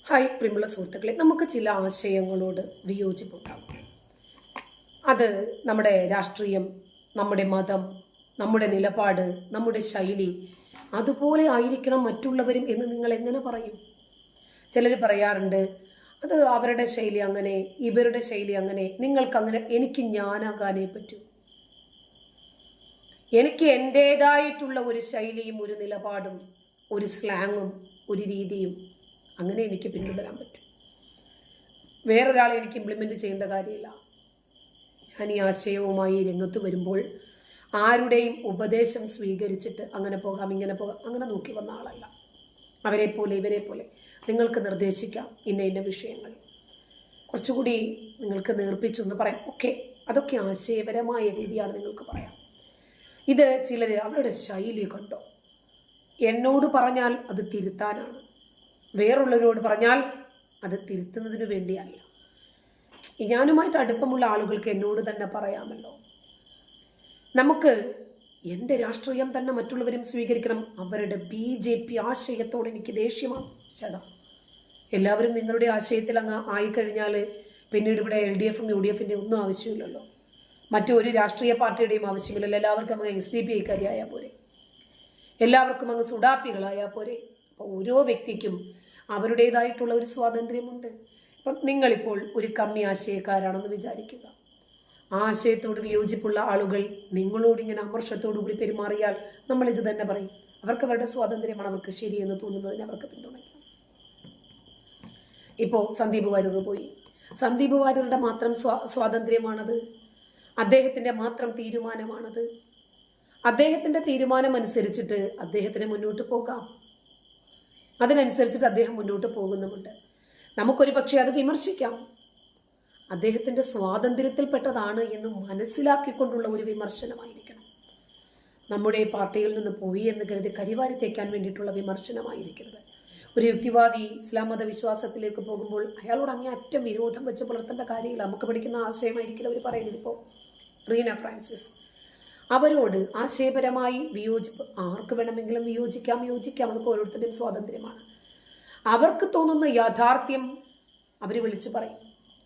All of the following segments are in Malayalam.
ഹായ് പ്രിയമുള്ള സുഹൃത്തുക്കളെ, നമുക്ക് ചില ആശയങ്ങളോട് വിയോജിപ്പുണ്ടാകും. അത് നമ്മുടെ രാഷ്ട്രീയം, നമ്മുടെ മതം, നമ്മുടെ നിലപാട്, നമ്മുടെ ശൈലി അതുപോലെ ആയിരിക്കണം മറ്റുള്ളവരും എന്ന് നിങ്ങൾ എങ്ങനെ പറയും? ചിലർ പറയാറുണ്ട്, അത് അവരുടെ ശൈലി അങ്ങനെ, ഇവരുടെ ശൈലി അങ്ങനെ, നിങ്ങൾക്ക് അങ്ങനെ. എനിക്ക് ഞാനാകാനേ പറ്റൂ. എനിക്ക് എൻ്റേതായിട്ടുള്ള ഒരു ശൈലിയും ഒരു നിലപാടും ഒരു സ്ലാങ്ങും ഒരു രീതിയും അങ്ങനെ എനിക്ക് പിന്തുടരാൻ പറ്റും. വേറൊരാളെ എനിക്ക് ഇംപ്ലിമെൻ്റ് ചെയ്യേണ്ട കാര്യമില്ല. ഞാൻ ഈ ആശയവുമായി രംഗത്ത് വരുമ്പോൾ ആരുടെയും ഉപദേശം സ്വീകരിച്ചിട്ട് അങ്ങനെ പോകാം ഇങ്ങനെ പോകാം അങ്ങനെ നോക്കി വന്ന ആളല്ല. അവരെ പോലെ ഇവരെ പോലെ നിങ്ങൾക്ക് നിർദ്ദേശിക്കാം ഇന്ന വിഷയങ്ങൾ കുറച്ചുകൂടി നിങ്ങൾക്ക് നേർപ്പിച്ചൊന്ന് പറയാം. അതൊക്കെ ആശയപരമായ രീതിയാണ് നിങ്ങൾക്ക് പറയാം. ഇത് ചിലർ അവരുടെ ശൈലി കണ്ടോ, എന്നോട് പറഞ്ഞാൽ അത് തിരുത്താനാണ്, വേറുള്ളവരോട് പറഞ്ഞാൽ അത് തിരുത്തുന്നതിന് വേണ്ടിയല്ല. ഞാനുമായിട്ട് അടുപ്പമുള്ള ആളുകൾക്ക് എന്നോട് തന്നെ പറയാമല്ലോ, നമുക്ക് എൻ്റെ രാഷ്ട്രീയം തന്നെ മറ്റുള്ളവരും സ്വീകരിക്കണം. അവരുടെ BJP ആശയത്തോട് എനിക്ക് ദേഷ്യമാണ്. എല്ലാവരും നിങ്ങളുടെ ആശയത്തിൽ അങ്ങ് ആയിക്കഴിഞ്ഞാൽ പിന്നീട് ഇവിടെ LDFും UDFിൻ്റെ ഒന്നും ആവശ്യമില്ലല്ലോ, മറ്റൊരു രാഷ്ട്രീയ പാർട്ടിയുടെയും ആവശ്യമില്ലല്ലോ. എല്ലാവർക്കും അങ്ങ് SDP ഐക്കാരിയായാൽ പോരെ, എല്ലാവർക്കും അങ്ങ് സുഡാപ്പികളായാൽ പോരെ. അപ്പോൾ ഓരോ വ്യക്തിക്കും അവരുടേതായിട്ടുള്ള ഒരു സ്വാതന്ത്ര്യമുണ്ട്. അപ്പം നിങ്ങളിപ്പോൾ ഒരു കമ്മി ആശയക്കാരാണെന്ന് വിചാരിക്കുക. ആ ആശയത്തോട് വിയോജിപ്പുള്ള ആളുകൾ നിങ്ങളോട് ഇങ്ങനെ അമർഷത്തോടു കൂടി പെരുമാറിയാൽ നമ്മൾ ഇത് തന്നെ പറയും. അവർക്ക് അവരുടെ സ്വാതന്ത്ര്യമാണ്, അവർക്ക് ശരിയെന്ന് തോന്നുന്നതിന് അവർക്ക് പിന്തുണയ്ക്കാം. ഇപ്പോൾ സന്ദീപ് വാര്യർ പോയി. സന്ദീപ് വാര്യരുടെ മാത്രം സ്വാതന്ത്ര്യമാണത്, അദ്ദേഹത്തിൻ്റെ മാത്രം തീരുമാനമാണത്. അദ്ദേഹത്തിൻ്റെ തീരുമാനം അനുസരിച്ചിട്ട് അദ്ദേഹത്തിന് മുന്നോട്ട് പോകാം, അതിനനുസരിച്ചിട്ട് അദ്ദേഹം മുന്നോട്ട് പോകുന്നുമുണ്ട്. നമുക്കൊരു പക്ഷേ അത് വിമർശിക്കാം. അദ്ദേഹത്തിൻ്റെ സ്വാതന്ത്ര്യത്തിൽപ്പെട്ടതാണ് എന്ന് മനസ്സിലാക്കിക്കൊണ്ടുള്ള ഒരു വിമർശനമായിരിക്കണം. നമ്മുടെ പാർട്ടിയിൽ നിന്ന് പോയി എന്ന് കരുതി കരിവാരി തേക്കാൻ വേണ്ടിയിട്ടുള്ള വിമർശനമായിരിക്കരുത്. ഒരു യുക്തിവാദി ഇസ്ലാം മത വിശ്വാസത്തിലേക്ക് പോകുമ്പോൾ അയാളോട് അങ്ങേയറ്റം വിരോധം വെച്ച് പുലർത്തേണ്ട കാര്യമില്ല. നമുക്ക് പഠിക്കുന്ന ആശയമായിരിക്കില്ല അവർ പറയുന്നത്. ഇപ്പോൾ റീന ഫ്രാൻസിസ്, അവരോട് ആശയപരമായി വിയോജിപ്പ് ആർക്ക് വേണമെങ്കിലും യോജിക്കാം. അതൊക്കെ ഓരോരുത്തരുടെയും സ്വാതന്ത്ര്യമാണ്. അവർക്ക് തോന്നുന്ന യാഥാർത്ഥ്യം അവർ വിളിച്ചു പറയും.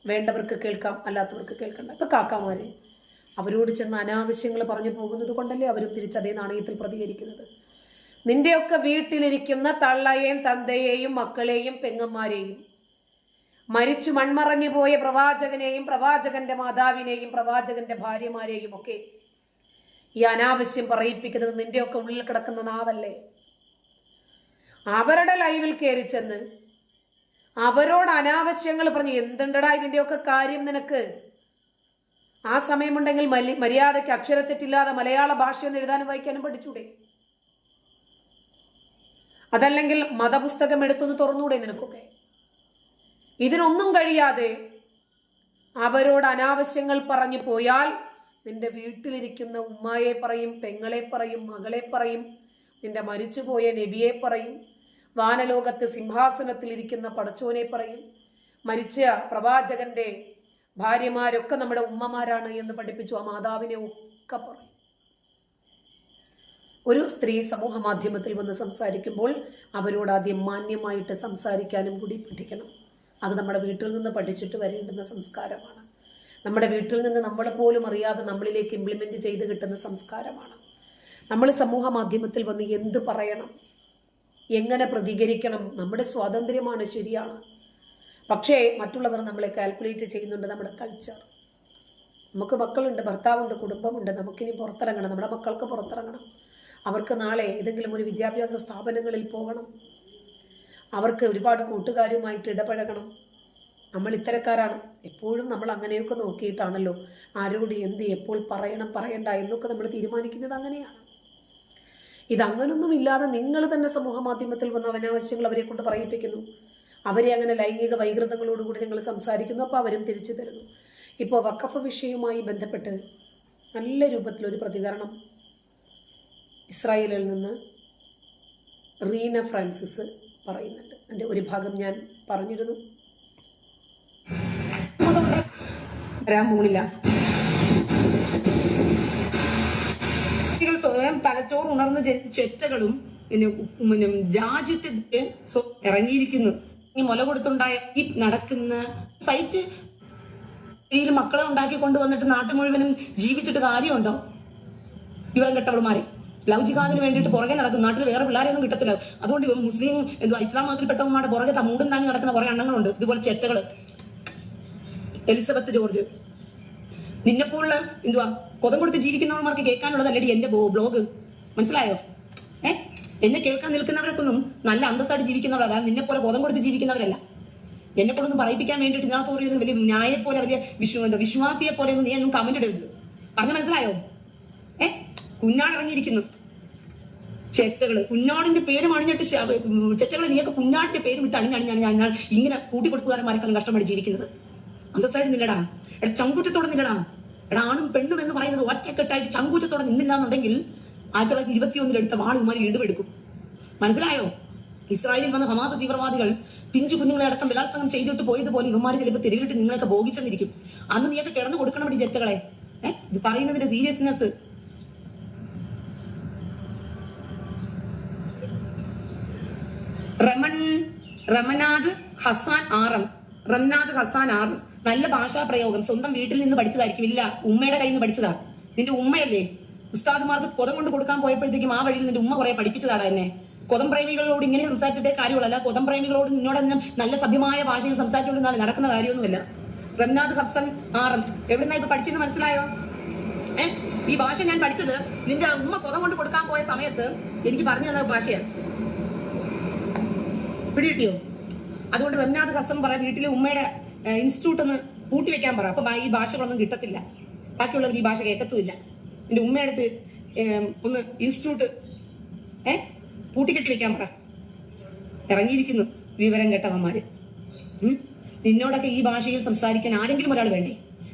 വേണ്ടവർക്ക് കേൾക്കാം, അല്ലാത്തവർക്ക് കേൾക്കണ്ട. ഇപ്പൊ കാക്കാമാര് അവരോട് ചെന്ന് അനാവശ്യങ്ങൾ പറഞ്ഞു പോകുന്നത് കൊണ്ടല്ലേ അവരും തിരിച്ചതേ നാണയത്തിൽ പ്രതികരിക്കുന്നത്. നിന്റെയൊക്കെ വീട്ടിലിരിക്കുന്ന തള്ളയെയും തന്തയെയും മക്കളെയും പെങ്ങന്മാരെയും, മരിച്ചു മൺമറഞ്ഞു പോയ പ്രവാചകനെയും പ്രവാചകന്റെ മാതാവിനെയും പ്രവാചകന്റെ ഭാര്യമാരെയും ഒക്കെ ഈ അനാവശ്യം പറയിപ്പിക്കുന്നത് നിന്റെയൊക്കെ ഉള്ളിൽ കിടക്കുന്ന നാവല്ലേ? അവരുടെ ലൈവിൽ കയറി ചെന്ന് അവരോട് അനാവശ്യങ്ങൾ പറഞ്ഞു, എന്തുണ്ടടാ ഇതിൻ്റെയൊക്കെ കാര്യം നിനക്ക്? ആ സമയമുണ്ടെങ്കിൽ മര്യാദയ്ക്ക് അക്ഷരത്തെറ്റില്ലാതെ മലയാള ഭാഷയൊന്ന് എഴുതാനും വായിക്കാനും പഠിച്ചൂടെ? അതല്ലെങ്കിൽ മതപുസ്തകം എടുത്തൊന്ന് തുറന്നൂടെ നിനക്കൊക്കെ? ഇതിനൊന്നും കഴിയാതെ അവരോട് അനാവശ്യങ്ങൾ പറഞ്ഞു പോയാൽ നിന്റെ വീട്ടിലിരിക്കുന്ന ഉമ്മായെ പറയും, പെങ്ങളെ പറയും, മകളെ പറയും, നിന്റെ മരിച്ചുപോയ നബിയെ പറയും, വാനലോകത്ത് സിംഹാസനത്തിൽ ഇരിക്കുന്ന പടച്ചോനെ പറയും, മരിച്ച പ്രവാചകന്റെ ഭാര്യമാരൊക്കെ നമ്മുടെ ഉമ്മമാരാണ് എന്ന് പഠിപ്പിച്ചു ആ മാതാവിനെ ഒക്കെ പറയും. ഒരു സ്ത്രീ സമൂഹ മാധ്യമത്തിൽ വന്ന് സംസാരിക്കുമ്പോൾ അവരോട് ആദ്യം മാന്യമായിട്ട് സംസാരിക്കാനും കൂടി പഠിക്കണം. അത് നമ്മുടെ വീട്ടിൽ നിന്ന് പഠിച്ചിട്ട് വരേണ്ടുന്ന സംസ്കാരമാണ്. നമ്മുടെ വീട്ടിൽ നിന്ന് നമ്മൾ പോലും അറിയാതെ നമ്മളിലേക്ക് ഇംപ്ലിമെന്റ് ചെയ്ത് കിട്ടുന്ന സംസ്കാരമാണ്. നമ്മൾ സമൂഹ മാധ്യമത്തിൽ വന്ന് എന്ത് പറയണം, എങ്ങനെ പ്രതികരിക്കണം, നമ്മുടെ സ്വാതന്ത്ര്യമാണ്, ശരിയാണ്. പക്ഷേ മറ്റുള്ളവർ നമ്മളെ കാൽക്കുലേറ്റ് ചെയ്യുന്നുണ്ട്. നമ്മുടെ കൾച്ചർ, നമുക്ക് മക്കളുണ്ട്, ഭർത്താവുണ്ട്, കുടുംബമുണ്ട്, നമുക്കിനി പുറത്തിറങ്ങണം, നമ്മുടെ മക്കൾക്ക് പുറത്തിറങ്ങണം, അവർക്ക് നാളെ ഏതെങ്കിലും ഒരു വിദ്യാഭ്യാസ സ്ഥാപനങ്ങളിൽ പോകണം, അവർക്ക് ഒരുപാട് കൂട്ടുകാരുമായിട്ട് ഇടപഴകണം. നമ്മൾ ഇത്തരക്കാരാണ്. എപ്പോഴും നമ്മൾ അങ്ങനെയൊക്കെ നോക്കിയിട്ടാണല്ലോ ആരോട് എന്ത് എപ്പോൾ പറയണം പറയണ്ട എന്നൊക്കെ നമ്മൾ തീരുമാനിക്കുന്നത്. അങ്ങനെയാണ്. ഇതങ്ങനൊന്നും ഇല്ലാതെ നിങ്ങൾ തന്നെ സമൂഹ മാധ്യമത്തിൽ വന്ന അനാവശ്യങ്ങൾ അവരെ കൊണ്ട് പറയിപ്പിക്കുന്നു. അവരെ അങ്ങനെ ലൈംഗിക വൈകൃതങ്ങളോടുകൂടി നിങ്ങൾ സംസാരിക്കുന്നു, അപ്പോൾ അവരും തിരിച്ചു തരുന്നു. ഇപ്പോൾ വഖഫ് വിഷയവുമായി ബന്ധപ്പെട്ട് നല്ല രൂപത്തിലൊരു പ്രതികരണം ഇസ്രായേലിൽ നിന്ന് റീന ഫ്രാൻസിസ് പറയുന്നുണ്ട്. അതിൻ്റെ ഒരു ഭാഗം ഞാൻ പറഞ്ഞിരുന്നു. വരാൻ പോണില്ല. സ്വയം തലച്ചോറ് ഉണർന്ന ചെറ്റകളും രാജ്യത്തെ ഇറങ്ങിയിരിക്കുന്നു. ഈ മുല കൊടുത്തുണ്ടായ ഈ നടക്കുന്ന സൈറ്റ് വഴിയിൽ മക്കളെ ഉണ്ടാക്കി കൊണ്ടുവന്നിട്ട് നാട്ടു മുഴുവനും ജീവിച്ചിട്ട് കാര്യമുണ്ടോ? ഇവരും കെട്ടവളുമാരെ ലവ് ജിഹാദിന് വേണ്ടിയിട്ട് പുറകെ നടക്കും. നാട്ടിൽ വേറെ പിള്ളേരെയൊന്നും കിട്ടത്തില്ല. അതുകൊണ്ട് മുസ്ലിം ഇസ്ലാം മതത്തിൽപ്പെട്ടവന്മാരുടെ പുറകെ മൂടും താങ്ങി നടക്കുന്ന കുറെ എണ്ണങ്ങളുണ്ട്. ഇതുപോലെ ചെറ്റകള്. എലിസബത്ത് ജോർജ്, നിന്നെപ്പോലുള്ള കൊതം കൊടുത്ത് ജീവിക്കുന്നവന്മാർക്ക് കേൾക്കാനുള്ളതല്ലടി എന്റെ ബ്ലോഗ്. മനസ്സിലായോ? എന്നെ കേൾക്കാൻ നിൽക്കുന്നവർക്കൊന്നും നല്ല അന്തസ്സായിട്ട് ജീവിക്കുന്നവരല്ല. നിന്നെപ്പോലെ കൊതം കൊടുത്ത് ജീവിക്കുന്നവരല്ല. എന്നെ കൊണ്ടൊന്നും പറയിപ്പിക്കാൻ വേണ്ടിയിട്ട് ഇതിനകത്ത് പറയുന്നത് വലിയ ന്യായെ പോലെ വലിയ വിശ്വാസിയെ പോലെ ഒന്നും നീ ഒന്നും കമന്റ് ഇടരുത്. പറഞ്ഞ മനസ്സിലായോ? കുഞ്ഞാട് ഇറങ്ങിയിരിക്കുന്നു. ചെറ്റകള് കുഞ്ഞാടിന്റെ പേര് അണിഞ്ഞിട്ട് ചെറ്റകള് നീയൊക്കെ കുഞ്ഞാടിന്റെ പേര് വിട്ട് അണിഞ്ഞാണ് ഞാൻ ഇങ്ങനെ കൂട്ടിക്കൊടുക്കുകാരന്മാരെക്കാളും കഷ്ടപ്പെട്ട് ജീവിക്കുന്നത്. അന്തസ്സായിട്ട് നില്ലടാ. ചങ്കൂറ്റത്തോടെ നില്ലടാ. ആണും പെണ്ണും എന്ന് പറയുന്നത് ഒറ്റക്കെട്ടായിട്ട് ചങ്കൂറ്റത്തോടെ നിന്നില്ല എന്നുണ്ടെങ്കിൽ 1921 എടുത്ത വാളുമാരി ഇടുവെടുക്കും. മനസ്സിലായോ? ഇസ്രായേലിൽ വന്ന ഹമാസ് തീവ്രവാദികൾ പിഞ്ചു കുഞ്ഞുങ്ങളെ അടക്കം ബലാത്സംഗം ചെയ്തിട്ട് പോയതുപോലെ ഇവന്മാര് ചിലപ്പോൾ തിരികിട്ട് നിങ്ങളൊക്കെ ഭോഗിച്ചെന്നിരിക്കും. അന്ന് നീയൊക്കെ കിടന്നു കൊടുക്കണം വേണ്ടി ചെറ്റകളെ. ഇത് പറയുന്നതിന്റെ സീരിയസ്നെസ്. റമനാദ് ഹസാൻ ആറം നല്ല ഭാഷാ പ്രയോഗം. സ്വന്തം വീട്ടിൽ നിന്ന് പഠിച്ചതായിരിക്കും. ഇല്ല, ഉമ്മയുടെ കയ്യിൽ നിന്ന് പഠിച്ചതാ. നിന്റെ ഉമ്മയല്ലേ ഉസ്താദുമാർക്ക് കൊതം കൊണ്ട് കൊടുക്കാൻ പോയപ്പോഴത്തേക്കും ആ വഴിയിൽ നിന്റെ ഉമ്മ കുറെ പഠിപ്പിച്ചതാണ് എന്നെ. കൊതം പ്രേമികളോട് ഇങ്ങനെ സംസാരിച്ചിട്ടേ കാര്യമുള്ളല്ല. കൊതം പ്രേമികളോട് നിന്നോട് നല്ല സഭ്യമായ ഭാഷയിൽ സംസാരിച്ചുകൊണ്ടിരുന്നാൽ നടക്കുന്ന കാര്യമൊന്നുമില്ല. റംനാദ് ഹസൻ ആറം എവിടുന്നാ ഇപ്പൊ പഠിച്ചെന്ന് മനസ്സിലായോ? ഈ ഭാഷ ഞാൻ പഠിച്ചത് നിന്റെ ഉമ്മ കൊതം കൊണ്ട് കൊടുക്കാൻ പോയ സമയത്ത് എനിക്ക് പറഞ്ഞു തന്ന ഭാഷയാണ്. പിടികിട്ടിയോ? അതുകൊണ്ട് റംനാദ് ഹസൻ പറ വീട്ടിലെ ഉമ്മയുടെ ഇൻസ്റ്റിറ്റ്യൂട്ട് ഒന്ന് പൂട്ടി വെക്കാൻ പറ. അപ്പൊ ഈ ഭാഷകളൊന്നും കിട്ടത്തില്ല. ബാക്കിയുള്ളവർ ഈ ഭാഷ കേൾക്കത്തുമില്ല. എന്റെ ഉമ്മയടുത്ത് ഒന്ന് ഇൻസ്റ്റിറ്റ്യൂട്ട് പൂട്ടിക്കെട്ടി വെക്കാൻ പറ. ഇറങ്ങിയിരിക്കുന്നു വിവരം കേട്ടവന്മാര്. നിന്നോടൊക്കെ ഈ ഭാഷയിൽ സംസാരിക്കാൻ ആരെങ്കിലും ഒരാൾ വേണ്ടേ?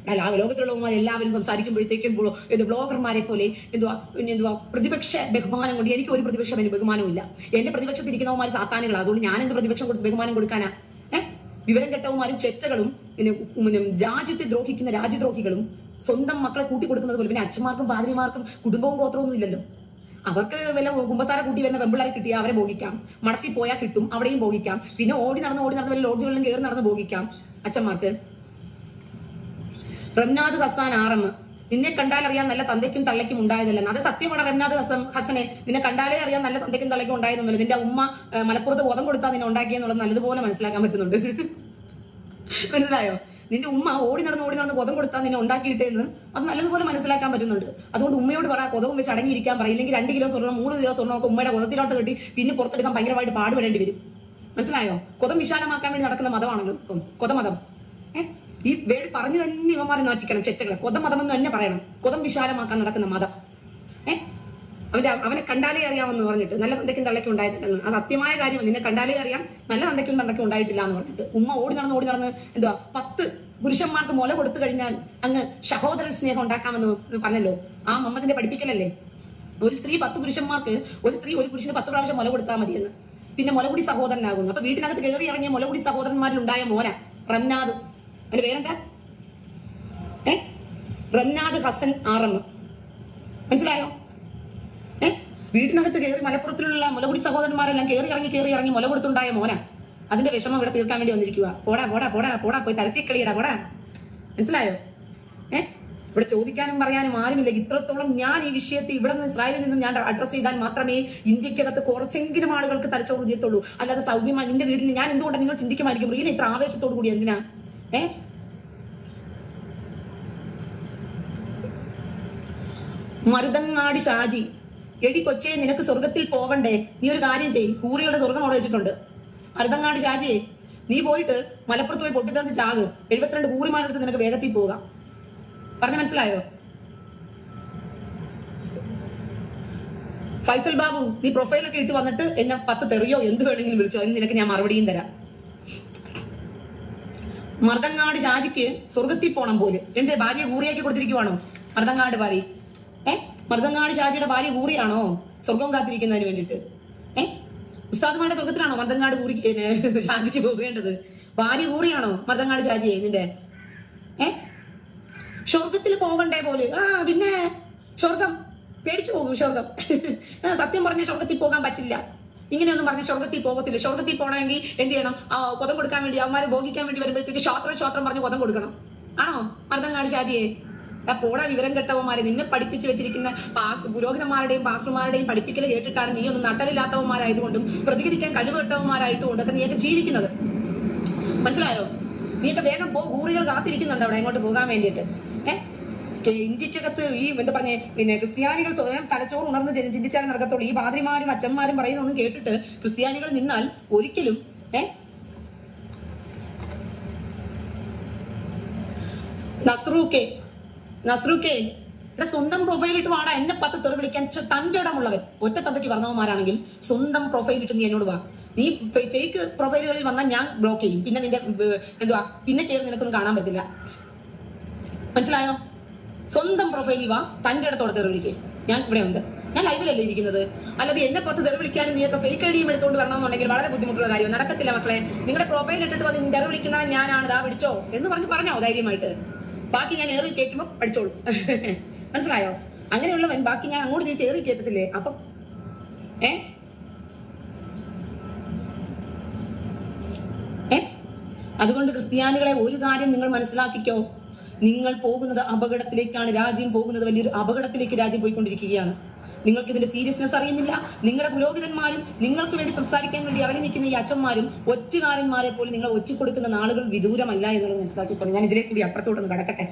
ലോകത്തിലുള്ളവന്മാർ എല്ലാവരും സംസാരിക്കുമ്പോഴത്തേക്കും ബ്ലോഗർമാരെ പോലെ പ്രതിപക്ഷ ബഹുമാനം കൊണ്ട് എനിക്ക് ഒരു പ്രതിപക്ഷ ബഹുമാനവും ഇല്ല. എന്റെ പ്രതിപക്ഷത്തിരിക്കുന്നവന്മാർ സാത്താനുകളാണ്. അതുകൊണ്ട് ഞാൻ എന്ത് പ്രതിപക്ഷം ബഹുമാനം കൊടുക്കാനാ? വിവരം കെട്ടവന്മാരും ചെറ്റകളും രാജ്യത്തെ ദ്രോഹിക്കുന്ന രാജ്യദ്രോഹികളും സ്വന്തം മക്കളെ കൂട്ടിക്കൊടുക്കുന്നത് പോലെ. പിന്നെ അച്ഛന്മാർക്കും പാതിരിമാർക്കും കുടുംബവും ഗോത്രവും ഇല്ലല്ലോ. അവർക്ക് വല്ല കുമ്പസാര കൂട്ടി വരുന്ന വെമ്പിളരെ കിട്ടിയാൽ അവരെ ഭോഗിക്കാം. മടക്കി പോയാൽ കിട്ടും, അവിടെയും ഭോഗിക്കാം. പിന്നെ ഓടി നടന്ന് വല്ല ലോഡ്ജുകളിലും കയറി നടന്ന് ഭോഗിക്കാം അച്ഛന്മാർക്ക്. റംനാദ് ഹസാൻ ആറം, നിന്നെ കണ്ടാൽ അറിയാൻ നല്ല തന്തയ്ക്കും തള്ളയ്ക്കും ഉണ്ടായതല്ല. അത് സത്യമാണ്. റംനാദ് ഹസനെ നിന്നെ കണ്ടാലേ അറിയാൻ നല്ല തന്തയ്ക്കും തള്ളയ്ക്കും ഉണ്ടായതൊന്നുമില്ല. നിന്റെ ഉമ്മ മലപ്പുറത്ത് ബോധം കൊടുത്താൽ നിന്നെ ഉണ്ടാക്കിയെന്നുള്ളത് നല്ലതുപോലെ മനസ്സിലാക്കാൻ പറ്റുന്നുണ്ട്. മനസ്സിലായോ? നിന്റെ ഉമ്മ ഓടി നടന്ന് കൊതം കൊടുത്താൽ നിന്നെ ഉണ്ടാക്കിയിട്ടേന്ന് അത് നല്ലതുപോലെ മനസ്സിലാക്കാൻ പറ്റുന്നുണ്ട്. അതുകൊണ്ട് ഉമ്മയോട് പറ കൊതവും വെച്ച് അടങ്ങിയിരിക്കാൻ പറ. ഇല്ലെങ്കിൽ 2 കിലോ സ്വർണ്ണം 3 കിലോ സ്വർണ്ണം ഒക്കെ ഉമ്മയുടെ കൊതത്തിലോട്ട് കെട്ടി പിന്നെ പുറത്തെടുക്കാൻ ഭയങ്കരമായിട്ട് പാടുപെടേണ്ടി വരും. മനസ്സിലായോ? കൊതം വിശാലമാക്കാൻ വേണ്ടി നടക്കുന്ന മതമാണല്ലോ കൊതമതം. ഈ വേട് പറഞ്ഞു തന്നെ ഇവന്മാരെ നാച്ചിക്കണം ചെറ്റകളെ. കൊതമതം എന്ന് തന്നെ പറയണം. കൊതം വിശാലമാക്കാൻ നടക്കുന്ന മതം. അവനെ കണ്ടാലേ അറിയാമെന്ന് പറഞ്ഞിട്ട് നല്ല തന്തയ്ക്കും തള്ളയ്ക്കും ഉണ്ടായിട്ടില്ലെന്ന്. അത് സത്യമായ കാര്യം. നിന്നെ കണ്ടാലേ അറിയാം നല്ല തന്തയ്ക്കും തള്ളയ്ക്കും ഉണ്ടായിട്ടില്ല എന്ന് പറഞ്ഞിട്ട് ഉമ്മ ഓടി നടന്ന് 10 പുരുഷന്മാർക്ക് മുല കൊടുത്തു കഴിഞ്ഞാൽ അങ്ങ് സഹോദര സ്നേഹം ഉണ്ടാക്കാമെന്ന് പറഞ്ഞല്ലോ. ആ മുഹമ്മദിന്റെ പഠിപ്പിക്കലല്ലേ? ഒരു സ്ത്രീ 10 പുരുഷന്മാർക്ക് ഒരു പുരുഷന് 10 പ്രാവശ്യം മുല കൊടുത്താൽ മതിയെന്ന്. പിന്നെ മുലകുടി സഹോദരനാകുന്നു. അപ്പൊ വീട്ടിനകത്ത് കയറി ഇറങ്ങിയ മുലകുടി സഹോദരന്മാരിൽ ഉണ്ടായ മോന റംനാദ്. അതിന്റെ പേരെന്താ? റംനാദ് ഹസൻ ആറം. മനസ്സിലായോ? വീട്ടിനകത്ത് കയറി മലപ്പുറത്തിലുള്ള മുലകുടി സഹോദരന്മാരെല്ലാം കയറി ഇറങ്ങി മുല കൊടുത്തുണ്ടായ മോന. അതിന്റെ വിഷമം ഇവിടെ തീർക്കാൻ വേണ്ടി വന്നിരിക്കുക. പോടാ പോയി തരത്തിക്കളിയടാ പോടാ. മനസ്സിലായോ? ഇവിടെ ചോദിക്കാനും പറയാനും ആരുമില്ല. ഇത്രത്തോളം ഞാൻ ഈ വിഷയത്തിൽ ഇവിടെ നിന്ന് ഇസ്രായേലിൽ നിന്നും ഞാൻ അഡ്രസ് ചെയ്താൽ മാത്രമേ ഇന്ത്യക്കകത്ത് കുറച്ചെങ്കിലും ആളുകൾക്ക് തലച്ചോറ് ചെയ്യത്തുള്ളൂ. അല്ലാതെ സൗമ്യമായി നിന്റെ വീട്ടിൽ ഞാൻ എന്തുകൊണ്ടാണ് നിങ്ങൾ ചിന്തിക്കുമായിരിക്കും റീന ഇത്ര ആവേശത്തോടു കൂടി എന്തിനാ? മരുതങ്ങാടി ഷാജി, എടി കൊച്ചേ നിനക്ക് സ്വർഗത്തിൽ പോവണ്ടേ? നീ ഒരു കാര്യം ചെയ്യും. കൂറിയുടെ സ്വർഗം അവിടെ വെച്ചിട്ടുണ്ട്. മരുതങ്ങാടി ഷാജി, നീ പോയിട്ട് മലപ്പുറത്ത് പോയി പൊട്ടിത്തെറിച്ച് ചാക്. 72 കൂറിമാരെടുത്ത് നിനക്ക് വേഗത്തിൽ പോകാം. പറഞ്ഞ മനസ്സിലായോ? ഫൈസൽ ബാബു, നീ പ്രൊഫൈലൊക്കെ ഇട്ട് വന്നിട്ട് എന്നെ 10 തെറിയോ എന്ത് വേണമെങ്കിലും വിളിച്ചോ. അതിന് നിനക്ക് ഞാൻ മറുപടിയും തരാം. മർദ്ദങ്ങാട് ഷാജിക്ക് സ്വർഗത്തിൽ പോണം പോലെ. എന്റെ ഭാര്യ കൂറിയാക്കി കൊടുത്തിരിക്കുവാണോ മർദ്ദങ്ങാട് ഭാര്യ? മർദ്ദങ്ങാട് ഷാജിയുടെ ഭാര്യ കൂറിയാണോ സ്വർഗം കാത്തിരിക്കുന്നതിന് വേണ്ടിട്ട്? ഉസ്താദുമാരുടെ സ്വർഗത്തിലാണോ മർദ്ദങ്ങാട് കൂറി ഷാജിക്ക് പോകേണ്ടത്? ഭാര്യ കൂറിയാണോ മർദ്ദങ്ങാട് ഷാജിയെ നിന്റെ? സ്വർഗത്തിൽ പോകണ്ടേ പോലെ? പിന്നെ സ്വർഗം പേടിച്ചു പോകും. സ്വർഗം സത്യം പറഞ്ഞ സ്വർഗത്തിൽ പോകാൻ പറ്റില്ല. ഇങ്ങനെയൊന്നും പറഞ്ഞ് സ്വർഗത്തിൽ പോകത്തില്ല. സ്വർഗത്തിൽ പോകണമെങ്കിൽ എന്ത് ചെയ്യണം? കൊതം കൊടുക്കാൻ വേണ്ടി അവന്മാരെ ഭോഗിക്കാൻ വേണ്ടി വരുമ്പോഴത്തേക്ക് ശ്വാത്രം പറഞ്ഞ് കൊതം കൊടുക്കണം. ആണോ മർദ്ദങ്ങാട് ഷാജിയെ? പോടാ വിവരം കെട്ടവന്മാരെ. നിന്നെ പഠിപ്പിച്ചു വെച്ചിരിക്കുന്ന പുരോഹിതന്മാരുടെയും പാസ്റ്റർമാരുടെയും പഠിപ്പിക്കൽ കേട്ടിട്ടാണ് നീ ഒന്നും നട്ടലില്ലാത്തവന്മാരായതുകൊണ്ടും പ്രതികരിക്കാൻ കഴിവുകെട്ടവന്മാരായിട്ടും കൊണ്ടൊക്കെ നീയൊക്കെ ജീവിക്കുന്നത്. മനസ്സിലായോ? നീയൊക്കെ വേഗം ഊറികൾ കാത്തിരിക്കുന്നുണ്ട് അവിടെ എങ്ങോട്ട് പോകാൻ വേണ്ടിയിട്ട്. ഇന്ത്യക്കകത്ത് ഈ എന്താ പറഞ്ഞേ, പിന്നെ ക്രിസ്ത്യാനികൾ സ്വയം തലച്ചോറ് ഉണർന്ന് ചിന്തിച്ചാലും നടക്കത്തുള്ളൂ. ഈ പാദ്രിമാരും അച്ഛന്മാരും പറയുന്നൊന്നും കേട്ടിട്ട് ക്രിസ്ത്യാനികൾ നിന്നാൽ ഒരിക്കലും നസ്രൂക്കെ ഇവിടെ സ്വന്തം പ്രൊഫൈൽ ഇട്ട് വാടാ. എന്നെ 10 തെറി വിളിക്കാൻ തന്റെ ഇടമുള്ളവൻ ഒറ്റ തന്തയ്ക്ക് പറഞ്ഞവന്മാരാണെങ്കിൽ സ്വന്തം പ്രൊഫൈൽ ഇട്ട് നീ എന്നോട് വാ. നീ ഫേക്ക് പ്രൊഫൈലുകളിൽ വന്നാൽ ഞാൻ ബ്ലോക്ക് ചെയ്യും. പിന്നെ നിന്റെ പിന്നെ കയറി നിനക്കൊന്നും കാണാൻ പറ്റില്ല. മനസ്സിലായോ? സ്വന്തം പ്രൊഫൈലിൽ വാ, തന്റെ ഇടത്തോടെ തെറി വിളിക്കേ. ഞാൻ ഇവിടെ ഉണ്ട്, ഞാൻ ലൈവിലല്ലേ ഇരിക്കുന്നത്. അല്ലാതെ എന്നെ 10 തെറി വിളിക്കാനും നീയൊക്കെ ഫേക്ക് ഐഡിയും എടുത്തുകൊണ്ട് വരണമെന്നുണ്ടെങ്കിൽ വളരെ ബുദ്ധിമുട്ടുള്ള കാര്യം. നടക്കത്തില്ല മക്കളെ. നിങ്ങളുടെ പ്രൊഫൈൽ ഇട്ടിട്ട് വന്ന് തെറി വിളിക്കുന്നവൻ ഞാനാണ്, ദാ പിടിച്ചോ എന്ന് പറഞ്ഞോ ധൈര്യമായിട്ട്. ബാക്കി ഞാൻ ഏറി കയറ്റുമ്പോ പഠിച്ചോളൂ. മനസ്സിലായോ? അങ്ങനെയുള്ളവൻ ബാക്കി ഞാൻ അങ്ങോട്ട് തിരിച്ച് ഏറി കയറ്റത്തില്ലേ? അപ്പൊ അതുകൊണ്ട് ക്രിസ്ത്യാനികളെ ഒരു കാര്യം നിങ്ങൾ മനസ്സിലാക്കിക്കോ. നിങ്ങൾ പോകുന്നത് അപകടത്തിലേക്കാണ്. രാജ്യം പോകുന്നത് വലിയൊരു അപകടത്തിലേക്ക് രാജ്യം പോയിക്കൊണ്ടിരിക്കുകയാണ്. നിങ്ങൾക്ക് ഇതിന്റെ സീരിയസ്നെസ് അറിയുന്നില്ല. നിങ്ങളുടെ പുരോഹിതന്മാരും നിങ്ങൾക്ക് വേണ്ടി സംസാരിക്കാൻ വേണ്ടി ഇറങ്ങി നിൽക്കുന്ന ഈ അച്ഛന്മാരും ഒറ്റുകാരന്മാരെ പോലും നിങ്ങൾ ഒറ്റിക്കൊടുക്കുന്ന നാളുകൾ വിദൂരമല്ല എന്നുള്ളത് മനസ്സിലാക്കിക്കോ. ഞാൻ ഇതിലേക്ക് കൂടി അപ്പുറത്തോട്ടൊന്ന് കടക്കട്ടെ.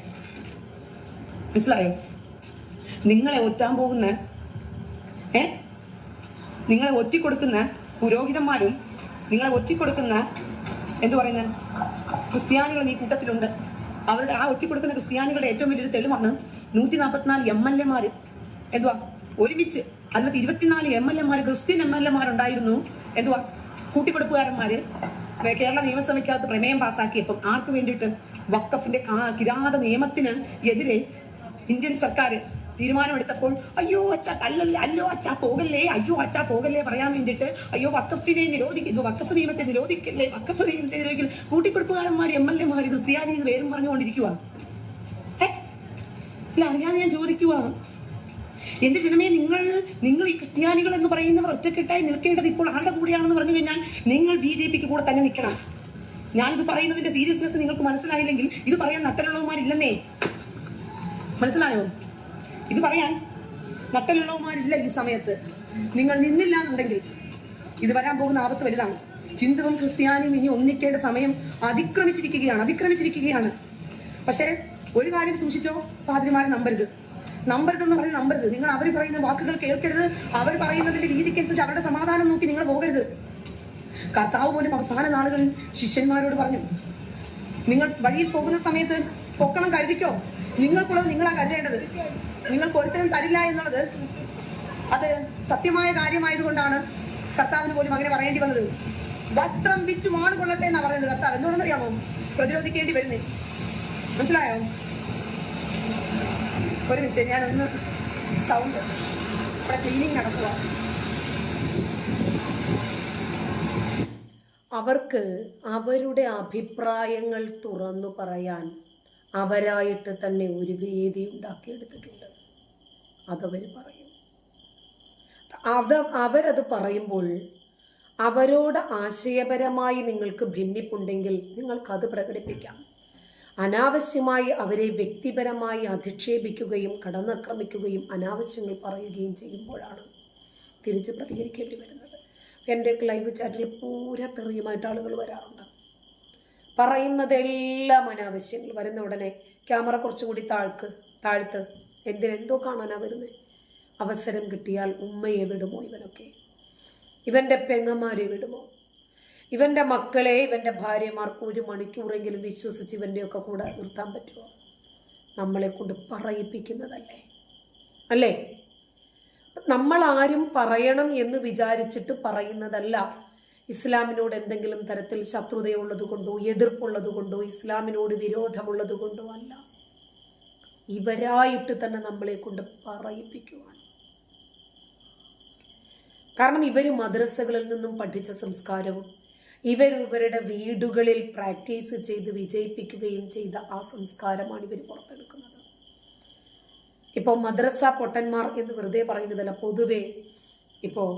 മനസ്സിലായോ? നിങ്ങളെ ഒറ്റാൻ പോകുന്ന നിങ്ങളെ ഒറ്റിക്കൊടുക്കുന്ന പുരോഹിതന്മാരും നിങ്ങളെ ഒറ്റിക്കൊടുക്കുന്ന എന്തു പറയുന്ന ക്രിസ്ത്യാനികളും ഈ കൂട്ടത്തിലുണ്ട്. അവരുടെ ആ ഒറ്റിക്കൊടുക്കുന്ന ക്രിസ്ത്യാനികളുടെ ഏറ്റവും വലിയൊരു തെളിവാണ് 144 MLA ഒരുമിച്ച്. അതിനകത്ത് 24 MLA ക്രിസ്ത്യൻ MLA ഉണ്ടായിരുന്നു. കൂട്ടിക്കൊടുപ്പുകാരന്മാര് കേരള നിയമസഭയ്ക്കകത്ത് പ്രമേയം പാസ്സാക്കിയപ്പോൾ ആർക്ക് വേണ്ടിയിട്ട്? വഖഫിന്റെ കിരാത നിയമത്തിന് എതിരെ ഇന്ത്യൻ സർക്കാർ തീരുമാനമെടുത്തപ്പോൾ അയ്യോ അച്ഛാ തല്ലല്ലേ, അല്ലോ അച്ഛാ പോകല്ലേ, അയ്യോ അച്ഛാ പോകല്ലേ പറയാൻ വേണ്ടിയിട്ട് അയ്യോ വഖഫിനെ നിരോധിക്കുന്നു, വഖഫ് നിയമത്തെ നിരോധിക്കല്ലേ, വഖഫ് നിയമത്തെ നിരോധിക്കൽ. കൂട്ടിക്കൊടുപ്പുകാരന്മാർ MLA ക്രിസ്ത്യാനി പേരും പറഞ്ഞുകൊണ്ടിരിക്കുക. ഇല്ല, അറിയാതെ ഞാൻ ചോദിക്കുവാണ്, എന്റെ ജനമേ, നിങ്ങൾ ഈ ക്രിസ്ത്യാനികൾ എന്ന് പറയുന്നവർ ഒറ്റക്കെട്ടായി നിൽക്കേണ്ടത് ഇപ്പോൾ ആരുടെ കൂടെയാണെന്ന് പറഞ്ഞു കഴിഞ്ഞാൽ നിങ്ങൾ BJPക്ക് കൂടെ തന്നെ നിൽക്കണം. ഞാനിത് പറയുന്നതിന്റെ സീരിയസ്നെസ് നിങ്ങൾക്ക് മനസ്സിലായില്ലെങ്കിൽ ഇത് പറയാൻ നട്ടലുള്ളവന്മാരില്ലെന്നേ. മനസ്സിലായോ? ഇത് പറയാൻ നട്ടലുള്ളവന്മാരില്ല ഈ സമയത്ത്. നിങ്ങൾ നിന്നില്ല എന്നുണ്ടെങ്കിൽ ഇത് വരാൻ പോകുന്ന ആപത്ത് വലുതാണ്. ഹിന്ദുവും ക്രിസ്ത്യാനിയും ഇനി ഒന്നിക്കേണ്ട സമയം അതിക്രമിച്ചിരിക്കുകയാണ്. പക്ഷെ ഒരു കാര്യം സൂക്ഷിച്ചോ, പാദ്രിമാരെ നമ്പരുതെന്ന് പറഞ്ഞ് നമ്പരുത്. നിങ്ങൾ അവർ പറയുന്ന വാക്കുകൾ കേൾക്കരുത്. അവർ പറയുന്നതിന്റെ രീതിക്കനുസരിച്ച് അവരുടെ സമാധാനം നോക്കി നിങ്ങൾ പോകരുത്. കർത്താവ് പോലും അവസാന നാളുകളിൽ ശിഷ്യന്മാരോട് പറഞ്ഞു, നിങ്ങൾ വഴിയിൽ പോകുന്ന സമയത്ത് പൊക്കണം കരുതിക്കോ. നിങ്ങൾക്കുള്ളത് നിങ്ങളാ കരുതേണ്ടത്. നിങ്ങൾക്ക് ഒരുത്തരം തരില്ല എന്നുള്ളത് അത് സത്യമായ കാര്യമായതുകൊണ്ടാണ് കർത്താവിന് പോലും അങ്ങനെ പറയേണ്ടി വന്നത്. വസ്ത്രം വിറ്റ് മാട് കൊള്ളട്ടെ എന്നാ പറയുന്നത് കർത്താവ്. എന്തുകൊണ്ടെന്നറിയാമോ? പ്രതിരോധിക്കേണ്ടി വരുന്നേ. മനസ്സിലായോ? ഒരു മിനിറ്റ്, ഞാനൊന്ന് സൗണ്ട് ഇവിടെ ക്ലീനിങ് നടക്കുക. അവർക്ക് അവരുടെ അഭിപ്രായങ്ങൾ തുറന്നു പറയാൻ അവരായിട്ട് തന്നെ ഒരു വേദി ഉണ്ടാക്കിയെടുത്തിട്ടുണ്ട്. അതവർ പറയും. അവരത് പറയുമ്പോൾ അവരോട് ആശയപരമായി നിങ്ങൾക്ക് ഭിന്നിപ്പുണ്ടെങ്കിൽ നിങ്ങൾക്കത് പ്രകടിപ്പിക്കാം. അനാവശ്യമായി അവരെ വ്യക്തിപരമായി അധിക്ഷേപിക്കുകയും കടന്നാക്രമിക്കുകയും അനാവശ്യങ്ങൾ പറയുകയും ചെയ്യുമ്പോഴാണ് തിരിച്ച് പ്രതികരിക്കേണ്ടി വരുന്നത്. എൻ്റെ ലൈവ് ചാറ്റിൽ പൂര തെറിയുമായിട്ട് ആളുകൾ വരാറുണ്ട്. പറയുന്നതെല്ലാം അനാവശ്യങ്ങൾ. വരുന്ന ഉടനെ ക്യാമറ കുറച്ചുകൂടി താഴ്ത്ത് എന്തിനെന്തോ കാണാനാ വരുന്നത്. അവസരം കിട്ടിയാൽ ഉമ്മയെ വിടുമോ ഇവനൊക്കെ? ഇവൻ്റെ പെങ്ങന്മാരെ വിടുമോ? ഇവൻ്റെ മക്കളെ, ഇവൻ്റെ ഭാര്യമാർക്ക് 1 മണിക്കൂറെങ്കിലും വിശ്വസിച്ച് ഇവൻ്റെയൊക്കെ കൂടെ നിർത്താൻ പറ്റുമോ? നമ്മളെ കൊണ്ട് പറയിപ്പിക്കുന്നതല്ലേ അല്ലേ? നമ്മൾ ആരും പറയണം എന്ന് വിചാരിച്ചിട്ട് പറയുന്നതല്ല. ഇസ്ലാമിനോട് എന്തെങ്കിലും തരത്തിൽ ശത്രുതയുള്ളത് കൊണ്ടോ എതിർപ്പുള്ളത് കൊണ്ടോ ഇസ്ലാമിനോട് വിരോധമുള്ളത് കൊണ്ടോ അല്ല. ഇവരായിട്ട് തന്നെ നമ്മളെ കൊണ്ട് പറയിപ്പിക്കുവാണ്. കാരണം ഇവർ മദ്രസകളിൽ നിന്നും പഠിച്ച സംസ്കാരവും ഇവരുടെ വീടുകളിൽ പ്രാക്ടീസ് ചെയ്ത് വിജയിപ്പിക്കുകയും ചെയ്ത ആ സംസ്കാരമാണ് ഇവർ പുറത്തെടുക്കുന്നത്. ഇപ്പോൾ മദ്രസ പൊട്ടന്മാർ എന്ന് വെറുതെ പറയുന്നതല്ല. പൊതുവെ ഇപ്പോൾ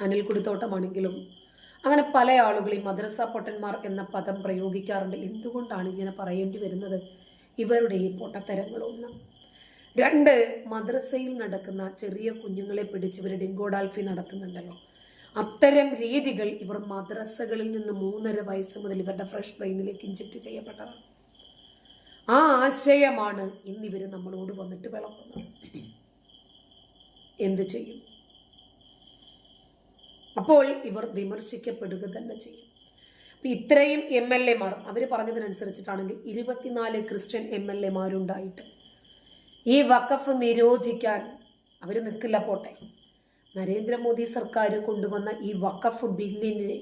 അനിൽ കുടിത്തോട്ടമാണെങ്കിലും അങ്ങനെ പല ആളുകളെയും മദ്രസ പൊട്ടന്മാർ എന്ന പദം പ്രയോഗിക്കാറുണ്ട്. എന്തുകൊണ്ടാണ് ഇങ്ങനെ പറയേണ്ടി വരുന്നത്? ഇവരുടെ ഈ പൊട്ടത്തരങ്ങളൊന്ന്. 2, മദ്രസയിൽ നടക്കുന്ന ചെറിയ കുഞ്ഞുങ്ങളെ പിടിച്ച് ഇവർ ഡിങ്കോഡാൽഫി നടത്തുന്നുണ്ടല്ലോ, അത്തരം രീതികൾ ഇവർ മദ്രസകളിൽ നിന്ന് 3.5 വയസ്സ് മുതൽ ഇവരുടെ ഫ്രഷ് ബ്രെയിനിലേക്ക് ഇഞ്ചക്ട് ചെയ്യപ്പെട്ടതാണ്. ആ ആശയമാണ് ഇന്നിവർ നമ്മളോട് വന്നിട്ട് വിളമ്പുന്നത്. എന്ത് ചെയ്യും? അപ്പോൾ ഇവർ വിമർശിക്കപ്പെടുക തന്നെ ചെയ്യും. ഇത്രയും MLA-മാർ അവർ പറഞ്ഞതിനനുസരിച്ചിട്ടാണെങ്കിൽ 24 ക്രിസ്ത്യൻ MLA-മാരുണ്ടായിട്ട് ഈ വഖഫ് നിരോധിക്കാൻ അവർ നിൽക്കില്ല. പോട്ടെ, നരേന്ദ്രമോദി സർക്കാർ കൊണ്ടുവന്ന ഈ വഖഫ് ബില്ലിനെ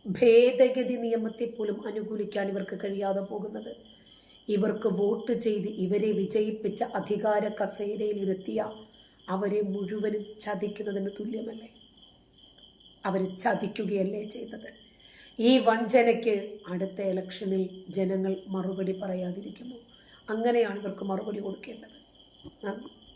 ഭേദഗതി നിയമത്തെ പോലും അനുകൂലിക്കാൻ ഇവർക്ക് കഴിയാതെ പോകുന്നത് ഇവർക്ക് വോട്ട് ചെയ്ത് ഇവരെ വിജയിപ്പിച്ച അധികാര കസേരയിൽ ഇരുത്തിയ അവരെ മുഴുവനും ചതിക്കുന്നതിന് തുല്യമല്ലേ? അവർ ചതിക്കുകയല്ലേ ചെയ്തത്? ഈ വഞ്ചനയ്ക്ക് അടുത്ത ഇലക്ഷനിൽ ജനങ്ങൾ മറുപടി പറയാതിരിക്കുന്നു. അങ്ങനെയാണ് ഇവർക്ക് മറുപടി കൊടുക്കേണ്ടത്. നന്ദി.